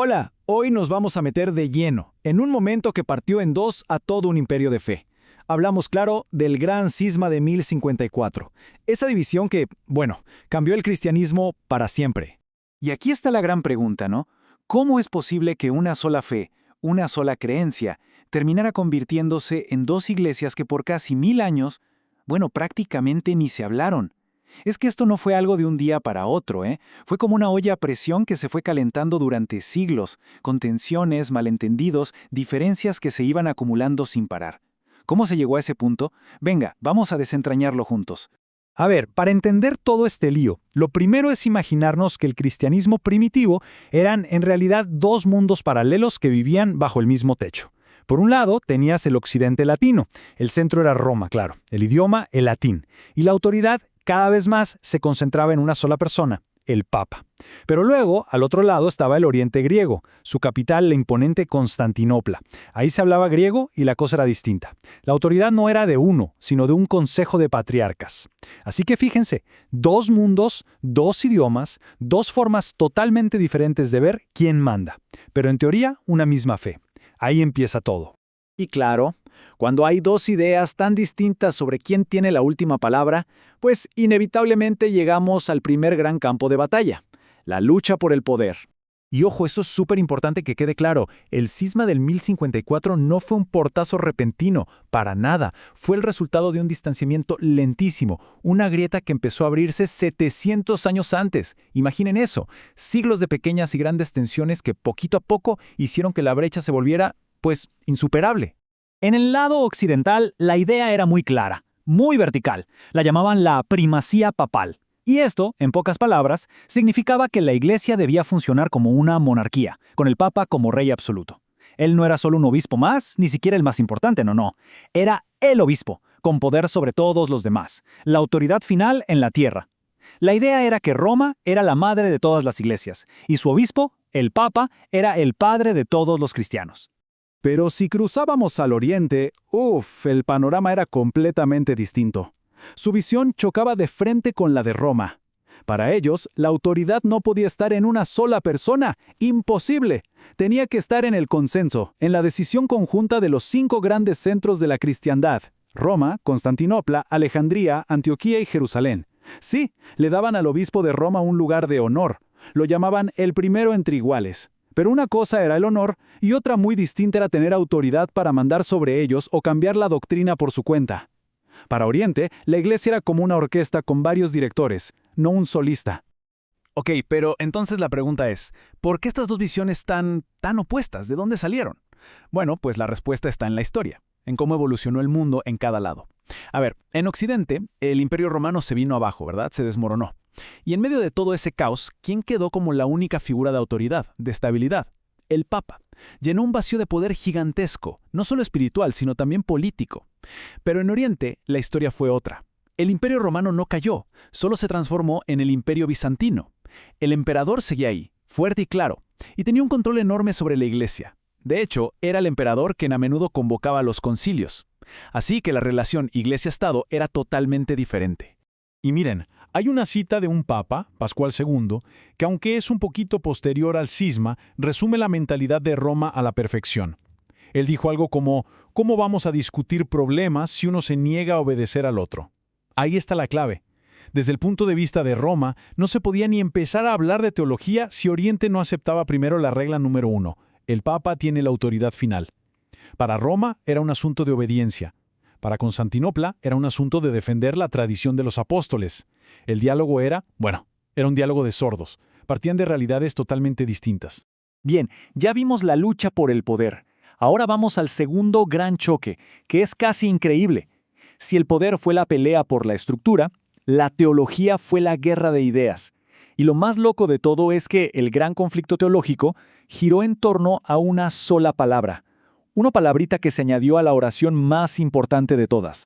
Hola, hoy nos vamos a meter de lleno, en un momento que partió en dos a todo un imperio de fe. Hablamos, claro, del gran cisma de 1054, esa división que, bueno, cambió el cristianismo para siempre. Y aquí está la gran pregunta, ¿no? ¿Cómo es posible que una sola fe, una sola creencia, terminara convirtiéndose en dos iglesias que por casi 1000 años, bueno, prácticamente ni se hablaron? Es que esto no fue algo de un día para otro, ¿eh? Fue como una olla a presión que se fue calentando durante siglos, con tensiones, malentendidos, diferencias que se iban acumulando sin parar. ¿Cómo se llegó a ese punto? Venga, vamos a desentrañarlo juntos. A ver, para entender todo este lío, lo primero es imaginarnos que el cristianismo primitivo eran en realidad dos mundos paralelos que vivían bajo el mismo techo. Por un lado, tenías el occidente latino, el centro era Roma, claro, el idioma, el latín, y la autoridad cada vez más se concentraba en una sola persona, el Papa. Pero luego, al otro lado estaba el oriente griego, su capital la imponente Constantinopla. Ahí se hablaba griego y la cosa era distinta. La autoridad no era de uno, sino de un consejo de patriarcas. Así que fíjense, dos mundos, dos idiomas, dos formas totalmente diferentes de ver quién manda, pero en teoría una misma fe. Ahí empieza todo. Y claro, cuando hay dos ideas tan distintas sobre quién tiene la última palabra, pues inevitablemente llegamos al primer gran campo de batalla, la lucha por el poder. Y ojo, esto es súper importante que quede claro, el cisma del 1054 no fue un portazo repentino, para nada, fue el resultado de un distanciamiento lentísimo, una grieta que empezó a abrirse 700 años antes. Imaginen eso, siglos de pequeñas y grandes tensiones que poquito a poco hicieron que la brecha se volviera, pues, insuperable. En el lado occidental, la idea era muy clara, muy vertical. La llamaban la primacía papal. Y esto, en pocas palabras, significaba que la Iglesia debía funcionar como una monarquía, con el Papa como rey absoluto. Él no era solo un obispo más, ni siquiera el más importante, no. Era el obispo, con poder sobre todos los demás, la autoridad final en la tierra. La idea era que Roma era la madre de todas las iglesias, y su obispo, el Papa, era el padre de todos los cristianos. Pero si cruzábamos al oriente, el panorama era completamente distinto. Su visión chocaba de frente con la de Roma. Para ellos, la autoridad no podía estar en una sola persona. ¡Imposible! Tenía que estar en el consenso, en la decisión conjunta de los 5 grandes centros de la cristiandad: Roma, Constantinopla, Alejandría, Antioquía y Jerusalén. Sí, le daban al obispo de Roma un lugar de honor. Lo llamaban el primero entre iguales. Pero una cosa era el honor y otra muy distinta era tener autoridad para mandar sobre ellos o cambiar la doctrina por su cuenta. Para Oriente, la iglesia era como una orquesta con varios directores, no un solista. Ok, pero entonces la pregunta es, ¿por qué estas dos visiones tan opuestas? ¿De dónde salieron? Bueno, pues la respuesta está en la historia, en cómo evolucionó el mundo en cada lado. A ver, en Occidente, el Imperio Romano se vino abajo, ¿verdad? Se desmoronó. Y en medio de todo ese caos, ¿quién quedó como la única figura de autoridad, de estabilidad? El Papa. Llenó un vacío de poder gigantesco, no solo espiritual, sino también político. Pero en Oriente, la historia fue otra. El Imperio Romano no cayó, solo se transformó en el Imperio Bizantino. El emperador seguía ahí, fuerte y claro, y tenía un control enorme sobre la iglesia. De hecho, era el emperador quien a menudo convocaba a los concilios. Así que la relación iglesia-estado era totalmente diferente. Y miren, hay una cita de un papa, Pascual II, que aunque es un poquito posterior al cisma, resume la mentalidad de Roma a la perfección. Él dijo algo como, ¿cómo vamos a discutir problemas si uno se niega a obedecer al otro? Ahí está la clave. Desde el punto de vista de Roma, no se podía ni empezar a hablar de teología si Oriente no aceptaba primero la regla número 1. El papa tiene la autoridad final. Para Roma era un asunto de obediencia. Para Constantinopla era un asunto de defender la tradición de los apóstoles. El diálogo era un diálogo de sordos. Partían de realidades totalmente distintas. Bien, ya vimos la lucha por el poder. Ahora vamos al segundo gran choque, que es casi increíble. Si el poder fue la pelea por la estructura, la teología fue la guerra de ideas. Y lo más loco de todo es que el gran conflicto teológico giró en torno a una sola palabra. Una palabrita que se añadió a la oración más importante de todas.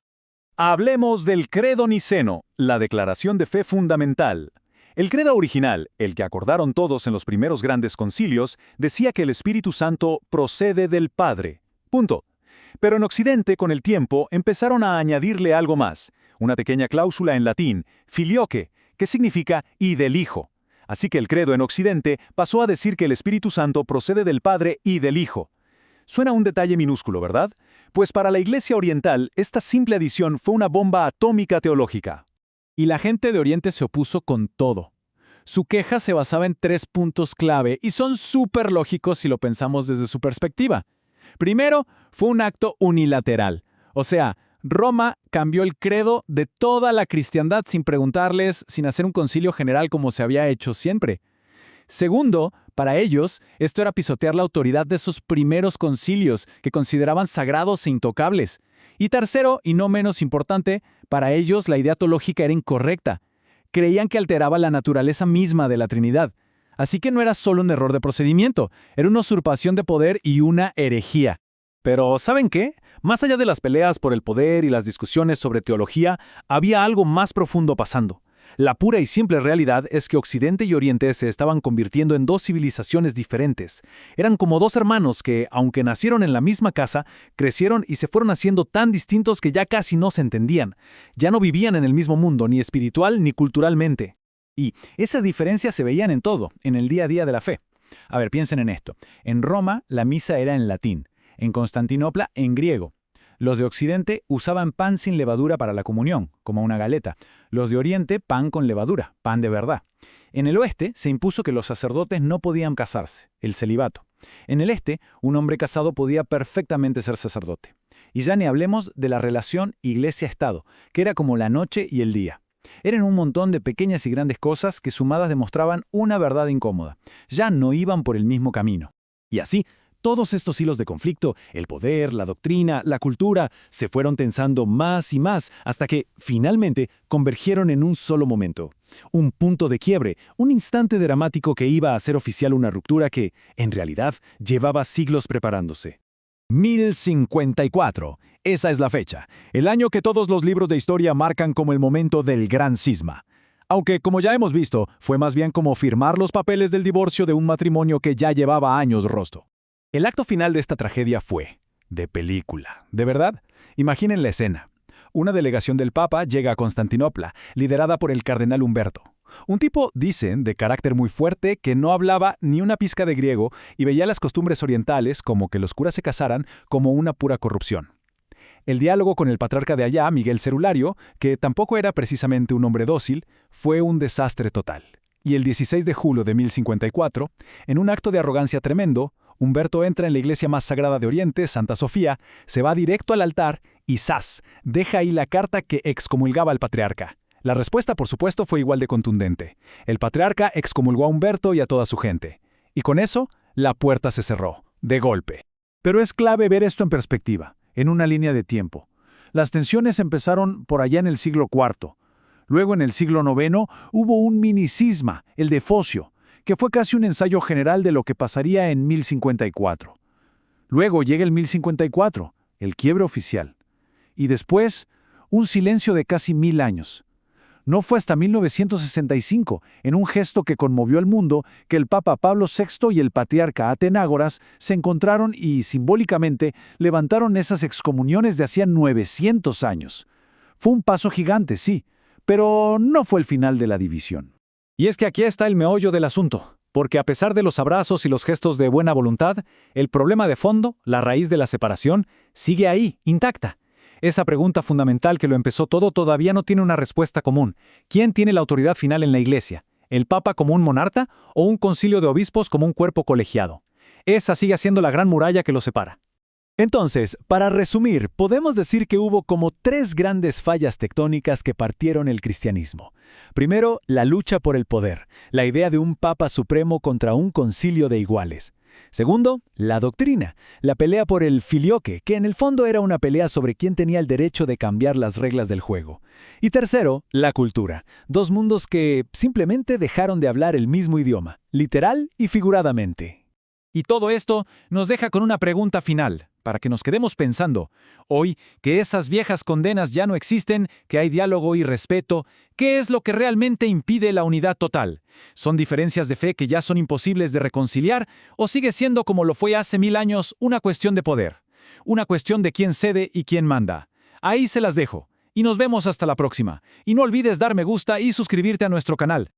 Hablemos del credo niceno, la declaración de fe fundamental. El credo original, el que acordaron todos en los primeros grandes concilios, decía que el Espíritu Santo procede del Padre. Punto. Pero en Occidente, con el tiempo, empezaron a añadirle algo más, una pequeña cláusula en latín, filioque, que significa y del Hijo. Así que el credo en Occidente pasó a decir que el Espíritu Santo procede del Padre y del Hijo. Suena un detalle minúsculo, ¿verdad? Pues para la Iglesia Oriental, esta simple adición fue una bomba atómica teológica. Y la gente de Oriente se opuso con todo. Su queja se basaba en 3 puntos clave y son súper lógicos si lo pensamos desde su perspectiva. Primero, fue un acto unilateral. O sea, Roma cambió el credo de toda la cristiandad sin preguntarles, sin hacer un concilio general como se había hecho siempre. Segundo, para ellos, esto era pisotear la autoridad de esos primeros concilios que consideraban sagrados e intocables. Y tercero, y no menos importante, para ellos la idea teológica era incorrecta. Creían que alteraba la naturaleza misma de la Trinidad. Así que no era solo un error de procedimiento, era una usurpación de poder y una herejía. Pero, ¿saben qué? Más allá de las peleas por el poder y las discusiones sobre teología, había algo más profundo pasando. La pura y simple realidad es que Occidente y Oriente se estaban convirtiendo en dos civilizaciones diferentes. Eran como dos hermanos que, aunque nacieron en la misma casa, crecieron y se fueron haciendo tan distintos que ya casi no se entendían. Ya no vivían en el mismo mundo, ni espiritual ni culturalmente. Y esas diferencias se veían en todo, en el día a día de la fe. A ver, piensen en esto. En Roma, la misa era en latín. En Constantinopla, en griego. Los de Occidente usaban pan sin levadura para la comunión, como una galeta. Los de Oriente, pan con levadura, pan de verdad. En el oeste se impuso que los sacerdotes no podían casarse, el celibato. En el este, un hombre casado podía perfectamente ser sacerdote. Y ya ni hablemos de la relación iglesia-estado, que era como la noche y el día. Eran un montón de pequeñas y grandes cosas que sumadas demostraban una verdad incómoda. Ya no iban por el mismo camino. Y así, todos estos hilos de conflicto, el poder, la doctrina, la cultura, se fueron tensando más y más hasta que, finalmente, convergieron en un solo momento. Un punto de quiebre, un instante dramático que iba a hacer oficial una ruptura que, en realidad, llevaba siglos preparándose. 1054. Esa es la fecha, el año que todos los libros de historia marcan como el momento del gran cisma. Aunque, como ya hemos visto, fue más bien como firmar los papeles del divorcio de un matrimonio que ya llevaba años rostro. El acto final de esta tragedia fue de película. ¿De verdad? Imaginen la escena. Una delegación del Papa llega a Constantinopla, liderada por el cardenal Humberto. Un tipo, dicen, de carácter muy fuerte, que no hablaba ni una pizca de griego y veía las costumbres orientales, como que los curas se casaran, como una pura corrupción. El diálogo con el patriarca de allá, Miguel Cerulario, que tampoco era precisamente un hombre dócil, fue un desastre total. Y el 16 de julio de 1054, en un acto de arrogancia tremendo, Humberto entra en la iglesia más sagrada de Oriente, Santa Sofía, se va directo al altar y ¡zas!, deja ahí la carta que excomulgaba al patriarca. La respuesta, por supuesto, fue igual de contundente. El patriarca excomulgó a Humberto y a toda su gente. Y con eso, la puerta se cerró, de golpe. Pero es clave ver esto en perspectiva, en una línea de tiempo. Las tensiones empezaron por allá en el siglo IV. Luego, en el siglo IX, hubo un mini cisma, el de Focio, que fue casi un ensayo general de lo que pasaría en 1054. Luego llega el 1054, el quiebre oficial. Y después, un silencio de casi 1000 años. No fue hasta 1965, en un gesto que conmovió al mundo, que el Papa Pablo VI y el patriarca Atenágoras se encontraron y, simbólicamente, levantaron esas excomuniones de hacía 900 años. Fue un paso gigante, sí, pero no fue el final de la división. Y es que aquí está el meollo del asunto, porque a pesar de los abrazos y los gestos de buena voluntad, el problema de fondo, la raíz de la separación, sigue ahí, intacta. Esa pregunta fundamental que lo empezó todo todavía no tiene una respuesta común. ¿Quién tiene la autoridad final en la Iglesia? ¿El Papa como un monarca o un concilio de obispos como un cuerpo colegiado? Esa sigue siendo la gran muralla que los separa. Entonces, para resumir, podemos decir que hubo como 3 grandes fallas tectónicas que partieron el cristianismo. Primero, la lucha por el poder, la idea de un papa supremo contra un concilio de iguales. Segundo, la doctrina, la pelea por el filioque, que en el fondo era una pelea sobre quién tenía el derecho de cambiar las reglas del juego. Y tercero, la cultura, 2 mundos que simplemente dejaron de hablar el mismo idioma, literal y figuradamente. Y todo esto nos deja con una pregunta final, para que nos quedemos pensando, hoy que esas viejas condenas ya no existen, que hay diálogo y respeto, ¿qué es lo que realmente impide la unidad total? ¿Son diferencias de fe que ya son imposibles de reconciliar o sigue siendo como lo fue hace 1000 años una cuestión de poder? Una cuestión de quién cede y quién manda. Ahí se las dejo, y nos vemos hasta la próxima. Y no olvides dar me gusta y suscribirte a nuestro canal.